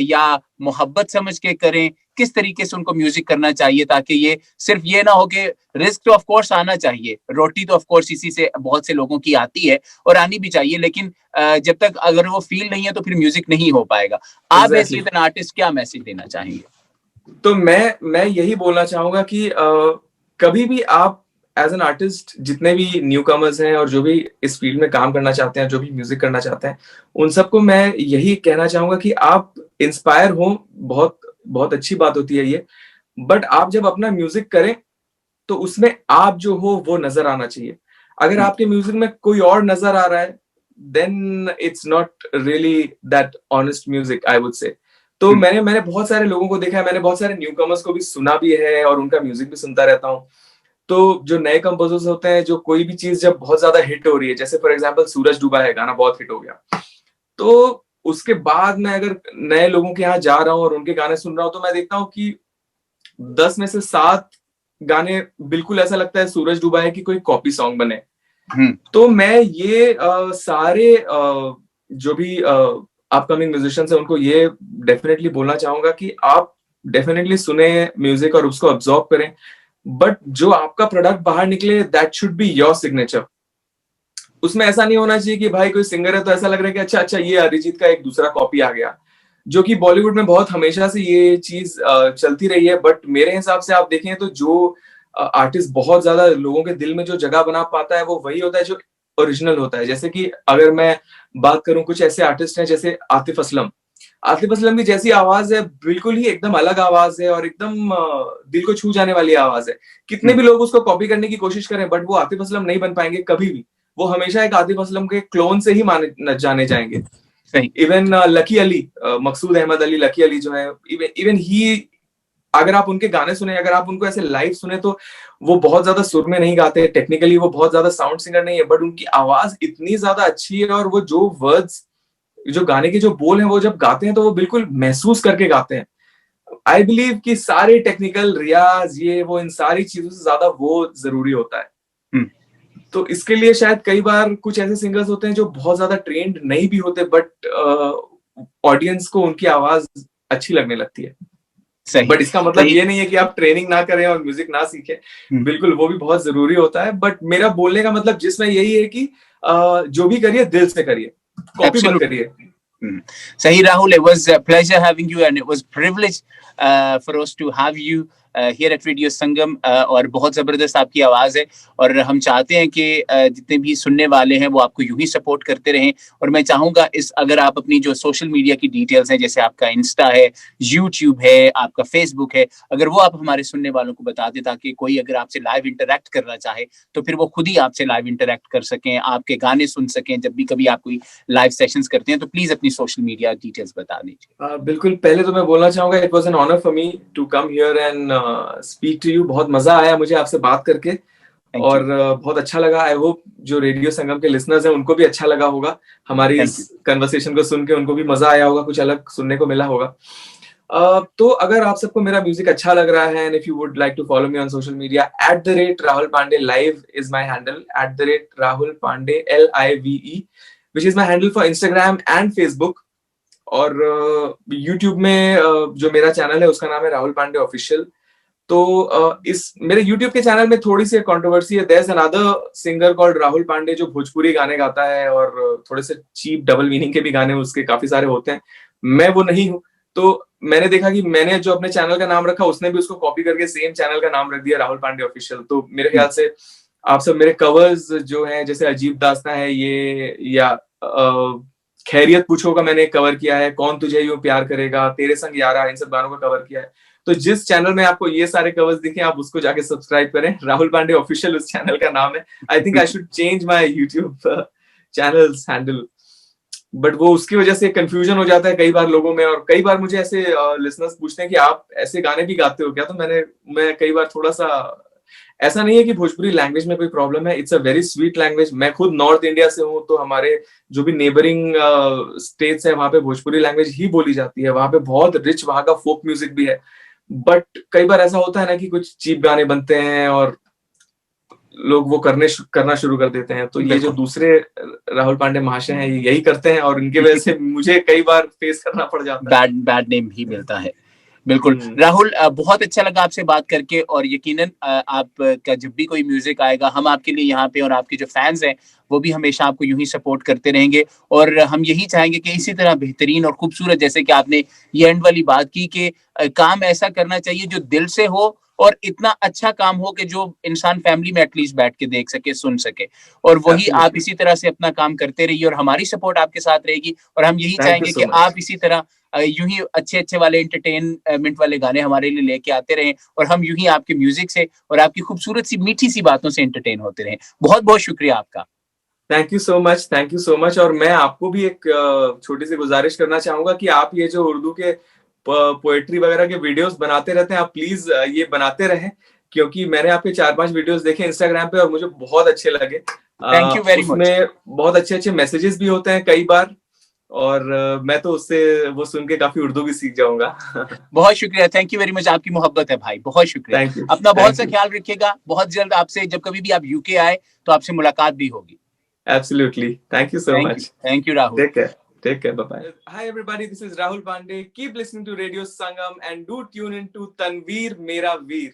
या मोहब्बत समझ के करें, किस तरीके से उनको म्यूजिक करना चाहिए ताकि ये सिर्फ ये ना हो कि रिस्क तो ऑफ कोर्स आना चाहिए, रोटी तो ऑफ कोर्स इसी से बहुत से लोगों की आती है और आनी भी चाहिए, लेकिन जब तक अगर वो फील नहीं है तो फिर म्यूजिक नहीं हो पाएगा। आप बहैसियत एन आर्टिस्ट क्या मैसेज देना चाहेंगे? तो मैं यही बोलना चाहूंगा कि कभी भी आप एज एन आर्टिस्ट, जितने भी न्यू कमर्स हैं और जो भी इस फील्ड में काम करना चाहते हैं, जो भी म्यूजिक करना चाहते हैं, उन सबको मैं यही कहना चाहूंगा कि आप इंस्पायर हो, बहुत बहुत अच्छी बात होती है ये, बट आप जब अपना म्यूजिक करें तो उसमें आप जो हो वो नजर आना चाहिए। अगर आपके म्यूजिक में कोई और नजर आ रहा है, then it's not really that honest music, I would say. तो मैंने बहुत सारे लोगों को देखा है, मैंने बहुत सारे न्यू कमर्स को भी सुना भी है और उनका म्यूजिक भी सुनता रहता हूँ। तो जो नए कंपोजर्स होते हैं, जो कोई भी चीज जब बहुत ज्यादा हिट हो रही है, जैसे फॉर एग्जांपल सूरज डूबा है गाना बहुत हिट हो गया, तो उसके बाद मैं अगर नए लोगों के यहाँ जा रहा हूँ और उनके गाने सुन रहा हूँ तो मैं देखता हूँ कि 10 में से 7 गाने बिल्कुल ऐसा लगता है सूरज डूबा है कि कोई कॉपी सॉन्ग बने। तो मैं ये सारे जो भी अपकमिंग म्यूजिशियंस है उनको ये डेफिनेटली बोलना चाहूंगा कि आप डेफिनेटली सुने म्यूजिक और उसको अब्सॉर्ब करें, बट जो आपका प्रोडक्ट बाहर निकले that should be your signature. उसमें ऐसा नहीं होना चाहिए कि भाई कोई सिंगर है तो ऐसा लग रहा है कि अच्छा ये अरिजीत का एक दूसरा कॉपी आ गया, जो कि बॉलीवुड में बहुत हमेशा से ये चीज चलती रही है। बट मेरे हिसाब से आप देखें तो जो आर्टिस्ट बहुत ज्यादा लोगों के दिल में जो जगह बना पाता है वो वही होता है जो ओरिजिनल होता है। जैसे कि अगर मैं बात करूं, कुछ ऐसे आर्टिस्ट हैं जैसे आतिफ असलम की जैसी आवाज है, बिल्कुल ही एकदम अलग आवाज है और एकदम दिल को छू जाने वाली आवाज है। कितने भी लोग उसको कॉपी करने की कोशिश करें बट वो आतिफ असलम नहीं बन पाएंगे कभी भी, वो हमेशा एक आतिफ असलम के क्लोन से ही जाने जाएंगे। इवन लकी अली, मकसूद अहमद अली, लकी अली जो है, इवन ही, अगर आप उनके गाने सुने, अगर आप उनको ऐसे लाइव सुने तो वो बहुत ज्यादा सुर में नहीं गाते, टेक्निकली वो बहुत ज्यादा साउंड सिंगर नहीं है, बट उनकी आवाज इतनी ज्यादा अच्छी है और वो जो वर्ड्स, जो गाने के जो बोल हैं वो जब गाते हैं तो वो बिल्कुल महसूस करके गाते हैं। आई बिलीव कि सारे टेक्निकल रियाज ये वो इन सारी चीजों से ज्यादा वो जरूरी होता है। तो इसके लिए शायद कई बार कुछ ऐसे सिंगर्स होते हैं जो बहुत ज्यादा ट्रेंड नहीं भी होते, बट ऑडियंस को उनकी आवाज अच्छी लगने लगती है। सही बट इसका मतलब सही ये नहीं है कि आप ट्रेनिंग ना करें और म्यूजिक ना सीखें, बिल्कुल वो भी बहुत जरूरी होता है। बट मेरा बोलने का मतलब जिसमें यही है कि जो भी करिए दिल से करिए, कॉपी मत Absolutely. करिए। Sahi Rahul, it was a pleasure having you and it was privilege for us to have you here at Radio Sangam और बहुत जबरदस्त आपकी आवाज है और हम चाहते हैं कि जितने भी सुनने वाले हैं वो आपको यूं ही सपोर्ट करते रहें। और मैं चाहूंगा इस अगर आप अपनी जो सोशल मीडिया की डिटेल्स हैं, जैसे आपका इंस्टा है, यूट्यूब है, आपका फेसबुक है, अगर वो आप हमारे सुनने वालों को बता दें ताकि कोई अगर आपसे लाइव इंटरेक्ट करना चाहे तो फिर वो खुद ही आपसे लाइव इंटरेक्ट कर सकें, आपके गाने सुन सकें जब भी कभी आप कोई लाइव सेशंस करते हैं। तो प्लीज अपनी सोशल मीडिया डिटेल्स बता दीजिए। बिल्कुल, पहले तो मैं बोलना चाहूंगा it was an honour for me to come here and speak to you. बहुत मजा आया मुझे आपसे बात करके और बहुत अच्छा लगा। आई होप जो रेडियो संगम के लिसनर्स हैं उनको भी अच्छा लगा होगा, हमारी इस कन्वर्सेशन को सुन के उनको भी मजा आया होगा, कुछ अलग सुनने को मिला होगा। तो अगर आप सबको मेरा म्यूजिक अच्छा लग रहा है and if you would like to follow me on social media @Rahul Pandey live is my handle, @Rahul Pandey LIVE, which is my handle for Instagram and Facebook। और YouTube में जो मेरा चैनल है उसका नाम है राहुल पांडे ऑफिशियल। तो इस मेरे YouTube के चैनल में थोड़ी सी कंट्रोवर्सी है। There is another singer called Rahul Pandey जो भोजपुरी गाने गाता है और थोड़े से चीप डबल मीनिंग के भी गाने उसके काफी सारे होते हैं। मैं वो नहीं हूँ। तो मैंने देखा कि मैंने जो अपने चैनल का नाम रखा उसने भी उसको कॉपी करके सेम चैनल का नाम रख दिया राहुल पांडे ऑफिशियल। तो मेरे ख्याल से आप सब मेरे कवर्स जो हैं जैसे अजीब दास्तां है ये, या खैरियत पूछो का मैंने कवर किया है, कौन तुझे यूं प्यार करेगा, तेरे संग यारा, इन सब गानों का कवर किया है। तो जिस चैनल में आपको ये सारे कवर्स दिखे आप उसको जाके सब्सक्राइब करें, राहुल पांडे ऑफिशियल उस चैनल का नाम है। आई think I should change my YouTube channels handle, but वो उसकी वजह से कंफ्यूजन हो जाता है कई बार लोगों में। और कई बार मुझे ऐसे लिसनर्स पूछते हैं कि आप ऐसे गाने भी गाते हो क्या? तो मैं कई बार थोड़ा सा, ऐसा नहीं है कि भोजपुरी लैंग्वेज में कोई प्रॉब्लम है, it's a very sweet language. मैं खुद नॉर्थ इंडिया से हूँ, तो हमारे जो भी नेबरिंग स्टेट्स है वहां पे भोजपुरी लैंग्वेज ही बोली जाती है। वहां पे बहुत रिच वहां का फोक म्यूजिक भी है। बट कई बार ऐसा होता है ना कि कुछ चीप गाने बनते हैं और लोग वो करना शुरू कर देते हैं। तो ये जो दूसरे राहुल पांडे महाशय हैं यही करते हैं और इनके वजह से मुझे कई बार फेस करना पड़ जाता है, बैड नेम भी मिलता है। बिल्कुल राहुल, बहुत अच्छा लगा आपसे बात करके और यकीनन आपका जब भी कोई म्यूजिक आएगा हम आपके लिए यहाँ पे, और आपके जो फैंस हैं वो भी हमेशा आपको यूं ही सपोर्ट करते रहेंगे। और हम यही चाहेंगे कि इसी तरह बेहतरीन और खूबसूरत, जैसे कि आपने ये एंड वाली बात की कि काम ऐसा करना चाहिए जो दिल से हो और इतना अच्छा काम हो कि जो इंसान फैमिली में एटलीस्ट बैठ के देख सके, सुन सके। और वही आप इसी तरह से अपना काम करते रहिए और हमारी सपोर्ट आपके साथ रहेगी। और हम यही चाहेंगे कि आप इसी तरह यूं ही अच्छे वाले एंटरटेनमेंट वाले गाने हमारे लिए लेके आते रहें और हम यूं ही आपके म्यूजिक से और आपकी खूबसूरत सी मीठी सी बातों से एंटरटेन होते रहें। बहुत बहुत शुक्रिया आपका। Thank you so much. और मैं आपको भी एक छोटी सी गुजारिश करना चाहूंगा कि आप ये जो उर्दू के पोएट्री वगैरह के वीडियोस बनाते रहते हैं, आप प्लीज ये बनाते रहें, क्योंकि मैंने आपके 4-5 वीडियोस देखे इंस्टाग्राम पे और मुझे बहुत अच्छे लगे। Thank you very much. उसमें बहुत अच्छे मैसेजेस भी होते हैं कई बार, और मैं तो उससे वो सुन के काफी उर्दू भी सीख जाऊंगा। बहुत शुक्रिया, थैंक यू वेरी मच। आपकी मोहब्बत है भाई, बहुत शुक्रिया। अपना बहुत सा ख्याल रखिएगा। बहुत जल्द आपसे जब कभी भी आप यूके आए तो आपसे मुलाकात भी होगी। Absolutely. Thank you so much. Thank you, Rahul. Take care. Bye-bye. Hi everybody, this is Rahul Pandey. Keep listening to Radio Sangam and do tune into Tanveer Mera Veer.